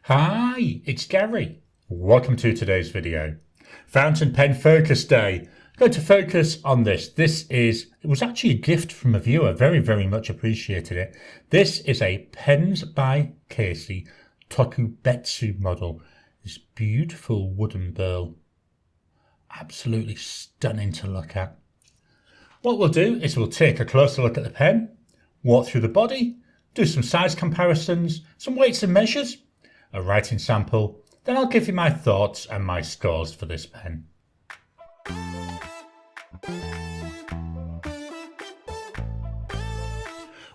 Hi, it's Gary. Welcome to today's video. Fountain Pen Focus Day. I'm going to focus on this. It was actually a gift from a viewer. Very much appreciated it. This is a Pens by Casey Tokubetsu model. This beautiful wooden burl. Absolutely stunning to look at. What we'll do is we'll take a closer look at the pen, walk through the body, do some size comparisons, some weights and measures, a writing sample, then I'll give you my thoughts and my scores for this pen.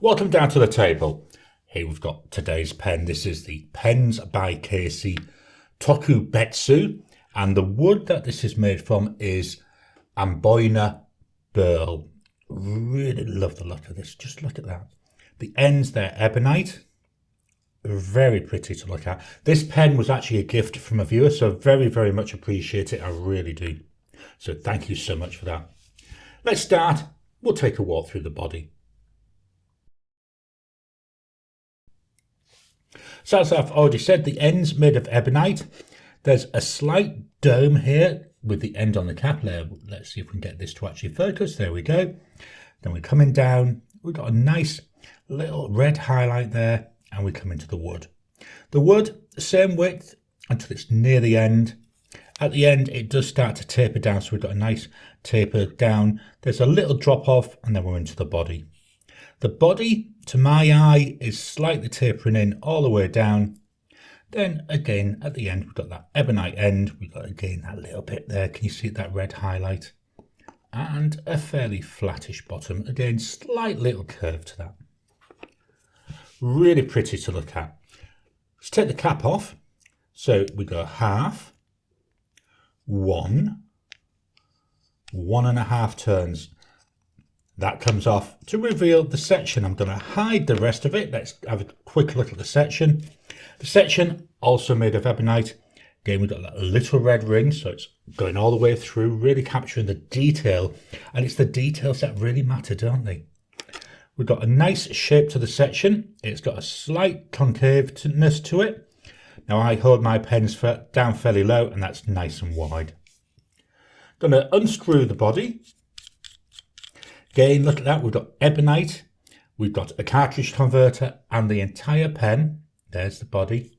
Welcome down to the table. Here we've got today's pen. This is the Pens by Casey Tokubetsu, and the wood that this is made from is Amboyna Burl. Really love the look of this. Just look at that. The ends, they're ebonite. Very pretty to look at. This pen was actually a gift from a viewer, so very much appreciate it. I really do. So thank you so much for that. Let's start. We'll take a walk through the body. So as I've already said, the end's made of ebonite. There's a slight dome here with the end on the cap layer. Let's see if we can get this to actually focus. There we go. Then we're coming down. We've got a nice little red highlight there. And we come into the wood. The wood, same width until it's near the end. At the end, it does start to taper down, so we've got a nice taper down. There's a little drop off, and then we're into the body. The body, to my eye, is slightly tapering in all the way down. Then again, at the end, we've got that ebonite end. We've got again that little bit there. Can you see that red highlight? And a fairly flattish bottom. Again, slight little curve to that. Really pretty to look at. Let's take the cap off. So we go half, 1.5 turns. That comes off to reveal the section. I'm going to hide the rest of it. Let's have a quick look at the section. The section also made of ebonite. Again, we've got that little red ring, so it's going all the way through, really capturing the detail. And it's the details that really matter, don't they? We've got a nice shape to the section. It's got a slight concaveness to it. Now I hold my pens down fairly low, and that's nice and wide. Going to unscrew the body. Again, look at that. We've got ebonite. We've got a cartridge converter and the entire pen. There's the body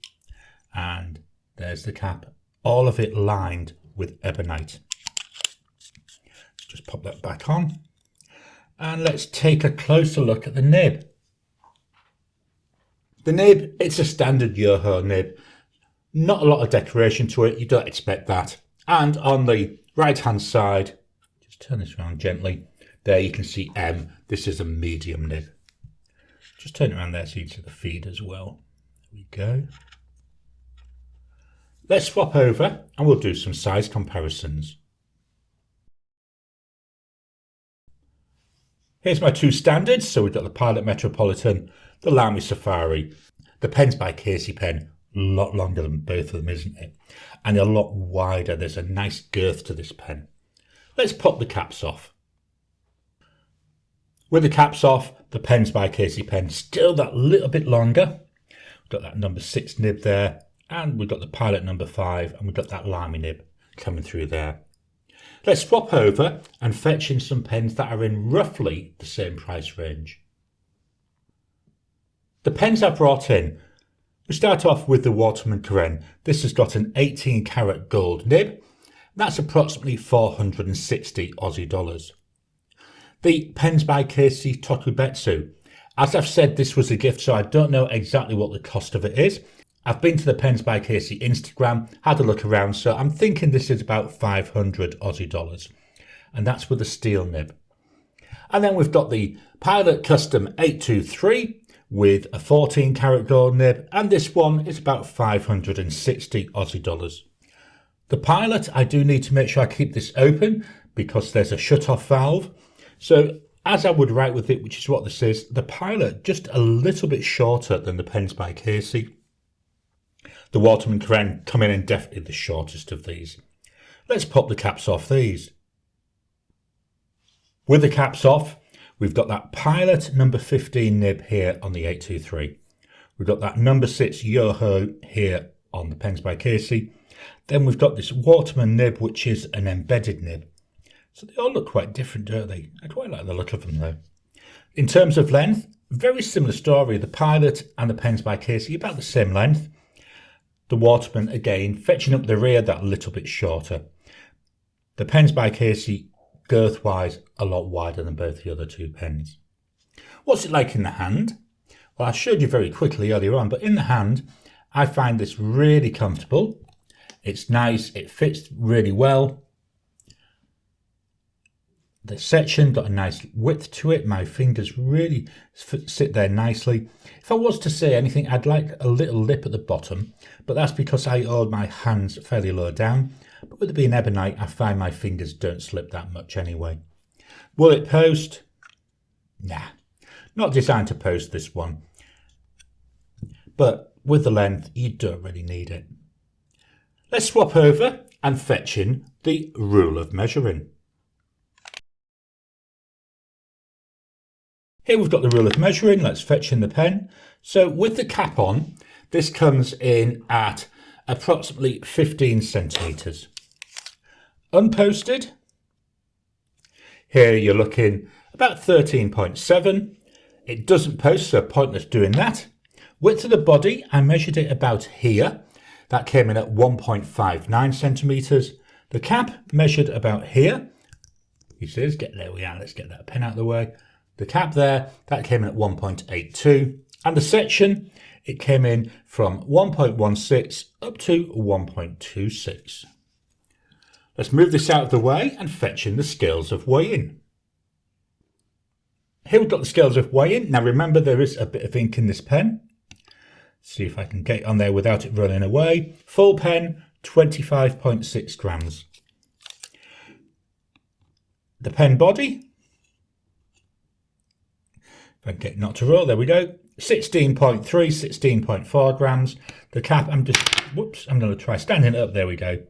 and there's the cap. All of it lined with ebonite. Let's just pop that back on. And let's take a closer look at the nib. The nib, it's a standard Yoho nib. Not a lot of decoration to it, you don't expect that. And on the right hand side, just turn this around gently, there you can see M. This is a medium nib. Just turn it around there so you can see the feed as well. There we go. Let's swap over and we'll do some size comparisons. Here's my two standards. So we've got the Pilot Metropolitan, the Lamy Safari, the Pens by Casey pen. A lot longer than both of them, isn't it? And a lot wider. There's a nice girth to this pen. Let's pop the caps off. With the caps off, the Pens by Casey pen still that little bit longer. We've got that number 6 nib there, and we've got the Pilot number 5, and we've got that Lamy nib coming through there. Let's swap over and fetch in some pens that are in roughly the same price range. The pens I brought in, we start off with the Waterman Karen. This has got an 18 karat gold nib. That's approximately 460 Aussie dollars. The Pens by Casey Tokubetsu. As I've said, this was a gift, so I don't know exactly what the cost of it is. I've been to the Pens by Casey Instagram, had a look around, so I'm thinking this is about 500 Aussie dollars. And that's with a steel nib. And then we've got the Pilot Custom 823 with a 14 karat gold nib, and this one is about 560 Aussie dollars. The Pilot, I do need to make sure I keep this open because there's a shut-off valve. So as I would write with it, which is what this is, the Pilot just a little bit shorter than the Pens by Casey. The Waterman Karen coming in definitely the shortest of these. Let's pop the caps off these. With the caps off, we've got that Pilot number 15 nib here on the 823. We've got that number 6 Yoho here on the Pens by Casey. Then we've got this Waterman nib, which is an embedded nib. So they all look quite different, don't they? I quite like the look of them though. In terms of length, very similar story. The Pilot and the Pens by Casey about the same length. The Waterman, again, fetching up the rear that little bit shorter. The Pens by Casey, girth-wise, a lot wider than both the other two pens. What's it like in the hand? Well, I showed you very quickly earlier on, but in the hand, I find this really comfortable. It's nice, it fits really well. The section got a nice width to it. My fingers really sit there nicely. If I was to say anything, I'd like a little lip at the bottom, but that's because I hold my hands fairly low down. But with it being ebonite, I find my fingers don't slip that much anyway. Will it post? Nah, not designed to post this one. But with the length, you don't really need it. Let's swap over and fetch in the rule of measuring. Here we've got the rule of measuring. Let's fetch in the pen. So with the cap on, this comes in at approximately 15 centimetres. Unposted, here you're looking about 13.7. It doesn't post, so pointless doing that. Width of the body, I measured it about here. That came in at 1.59 centimetres. The cap measured about here. He says, there we are, let's get that pen out of the way. The cap there, that came in at 1.82. And the section, it came in from 1.16 up to 1.26. Let's move this out of the way and fetch in the scales of weighing. Here we've got the scales of weighing. Now remember, there is a bit of ink in this pen. See if I can get on there without it running away. Full pen, 25.6 grams. The pen body, if I can get it not to roll, there we go. 16.3, 16.4 grams. The cap, I'm going to try standing it up, there we go.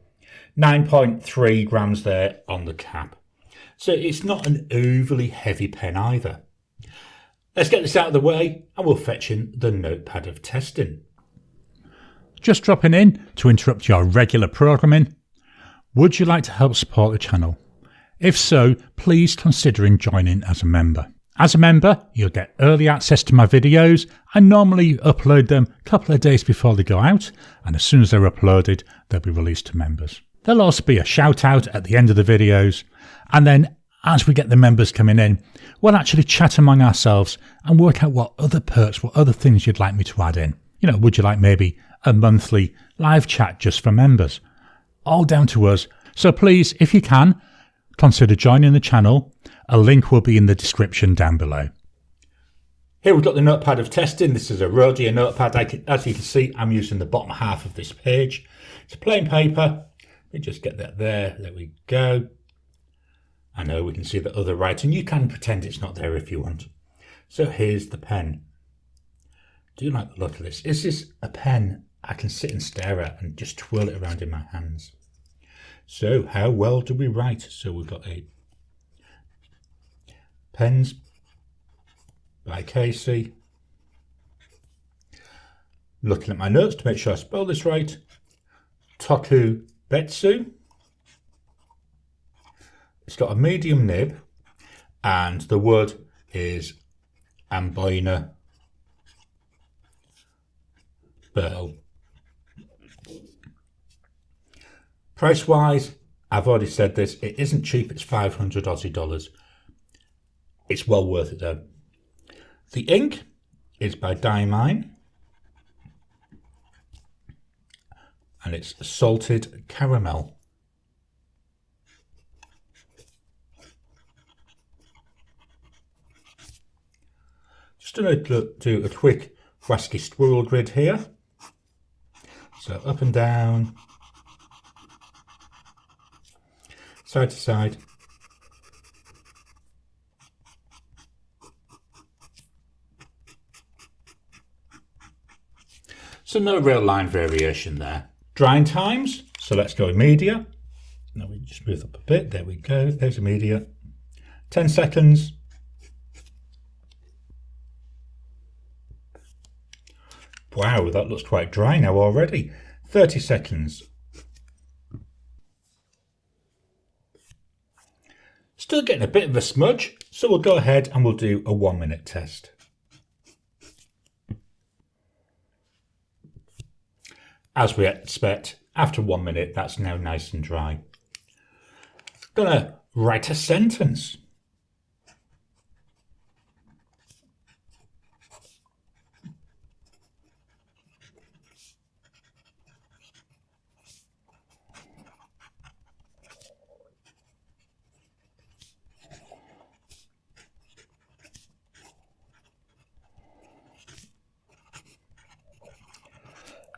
9.3 grams there on the cap. So it's not an overly heavy pen either. Let's get this out of the way and we'll fetch in the notepad of testing. Just dropping in to interrupt your regular programming. Would you like to help support the channel? If so, please consider joining as a member. As a member, you'll get early access to my videos. I normally upload them a couple of days before they go out, and as soon as they're uploaded, they'll be released to members. There'll also be a shout out at the end of the videos, and then as we get the members coming in, we'll actually chat among ourselves and work out what other perks, what other things you'd like me to add in. You know, would you like maybe a monthly live chat just for members? All down to us. So please, if you can, consider joining the channel. A link will be in the description down below. Here we've got the notepad of testing. This is a Rhodia notepad. As you can see, I'm using the bottom half of this page. It's plain paper. Let me just get that there. There we go. I know we can see the other writing. You can pretend it's not there if you want. So here's the pen. Do you like the look of this? Is this a pen I can sit and stare at and just twirl it around in my hands? So how well do we write? So we've got a Pens by Casey. Looking at my notes to make sure I spell this right. Tokubetsu. It's got a medium nib and the wood is Amboyna Burl. Price wise, I've already said this, it isn't cheap, it's 500 Aussie dollars. It's well worth it though. The ink is by Diamine and it's Salted Caramel. Just going to do a quick Wasky squirrel grid here. So up and down, side to side. So no real line variation there. Drying times, so let's go immediate. Now we just move up a bit, there we go, there's immediate. 10 seconds. Wow, that looks quite dry now already. 30 seconds. Still getting a bit of a smudge, so we'll go ahead and we'll do a 1 minute test. As we expect, after 1 minute, that's now nice and dry. Gonna write a sentence.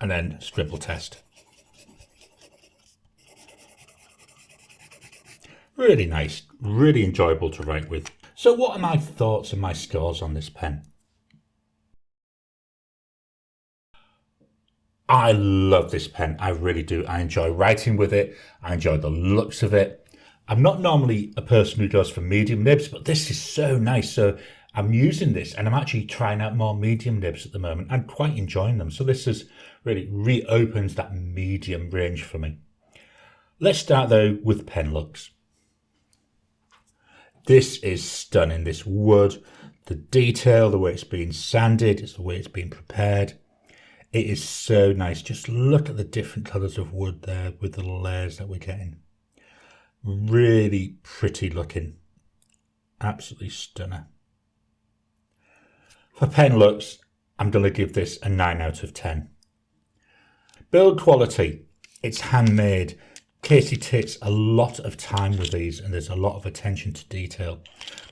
And then scribble test. Really nice, really enjoyable to write with. So what are my thoughts and my scores on this pen? I love this pen, I really do. I enjoy writing with it, I enjoy the looks of it. I'm not normally a person who goes for medium nibs, but this is so nice. So I'm using this and I'm actually trying out more medium nibs at the moment. I'm quite enjoying them. So this has really reopens that medium range for me. Let's start though with pen looks. This is stunning, this wood, the detail, the way it's been sanded, it's the way it's been prepared. It is so nice. Just look at the different colours of wood there with the layers that we're getting. Really pretty looking. Absolutely stunning. For pen looks, I'm going to give this a 9 out of 10. Build quality, it's handmade. Casey takes a lot of time with these and there's a lot of attention to detail.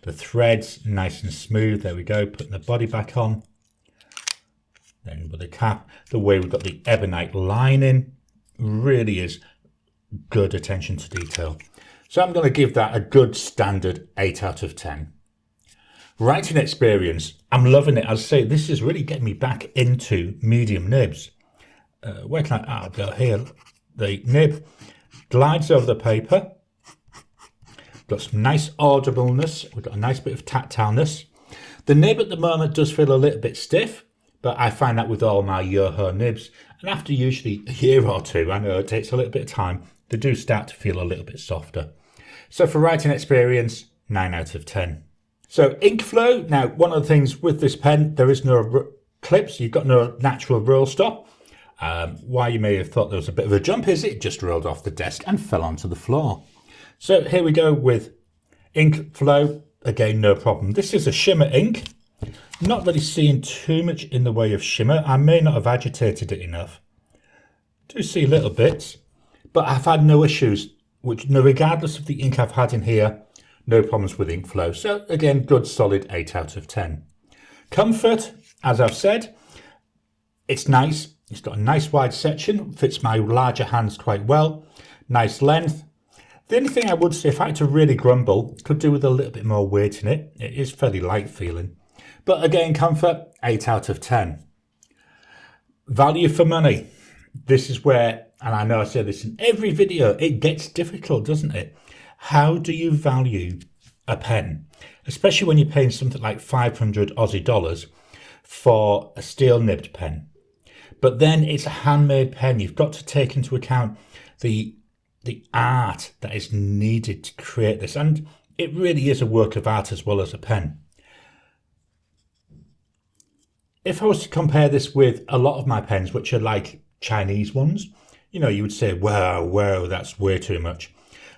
The threads nice and smooth, there we go, putting the body back on. Then with the cap, the way we've got the ebonite lining, really is good attention to detail. So I'm going to give that a good standard 8 out of 10. Writing experience, I'm loving it. As I say, this is really getting me back into medium nibs. Where can I'll go here. The nib glides over the paper. Got some nice audibleness. We've got a nice bit of tactileness. The nib at the moment does feel a little bit stiff, but I find that with all my Yoho nibs. And after usually a year or two, I know it takes a little bit of time, they do start to feel a little bit softer. So for writing experience, 9 out of 10. So ink flow, now one of the things with this pen, there is no clips, you've got no natural roll stop. Why you may have thought there was a bit of a jump is it just rolled off the desk and fell onto the floor. So here we go with ink flow, again no problem. This is a shimmer ink, not really seeing too much in the way of shimmer. I may not have agitated it enough. Do see little bits, but I've had no issues, regardless of the ink I've had in here, no problems with ink flow. So again, good solid 8 out of 10. Comfort, as I've said, it's nice. It's got a nice wide section, fits my larger hands quite well. Nice length. The only thing I would say, if I had to really grumble, could do with a little bit more weight in it. It is fairly light feeling. But again, comfort, 8 out of 10. Value for money. This is where, and I know I say this in every video, it gets difficult, doesn't it? How do you value a pen? Especially when you're paying something like 500 Aussie dollars for a steel nibbed pen. But then it's a handmade pen. You've got to take into account the art that is needed to create this. And it really is a work of art as well as a pen. If I was to compare this with a lot of my pens, which are like Chinese ones, you know, you would say, wow, that's way too much.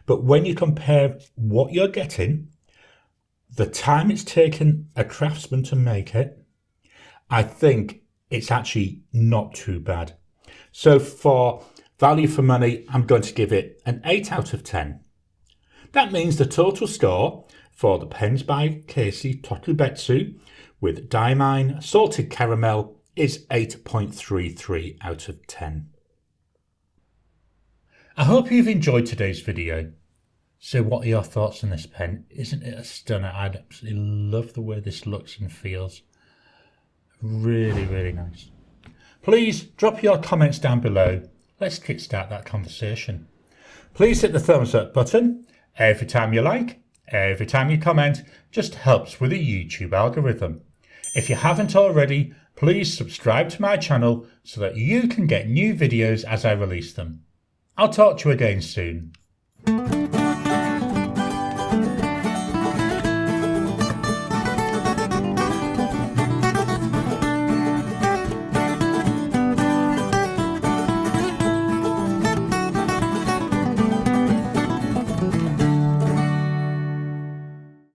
But when you compare what you're getting, the time it's taken a craftsman to make it, I think it's actually not too bad. So for value for money, I'm going to give it an 8 out of 10. That means the total score for the Pens by Casey Tokubetsu with Diamine Salted Caramel is 8.33 out of 10. I hope you've enjoyed today's video. So what are your thoughts on this pen? Isn't it a stunner? I absolutely love the way this looks and feels. Really, really nice. Please drop your comments down below. Let's kickstart that conversation. Please hit the thumbs up button. Every time you like, every time you comment, just helps with the YouTube algorithm. If you haven't already, Please subscribe to my channel so that you can get new videos as I release them. I'll talk to you again soon.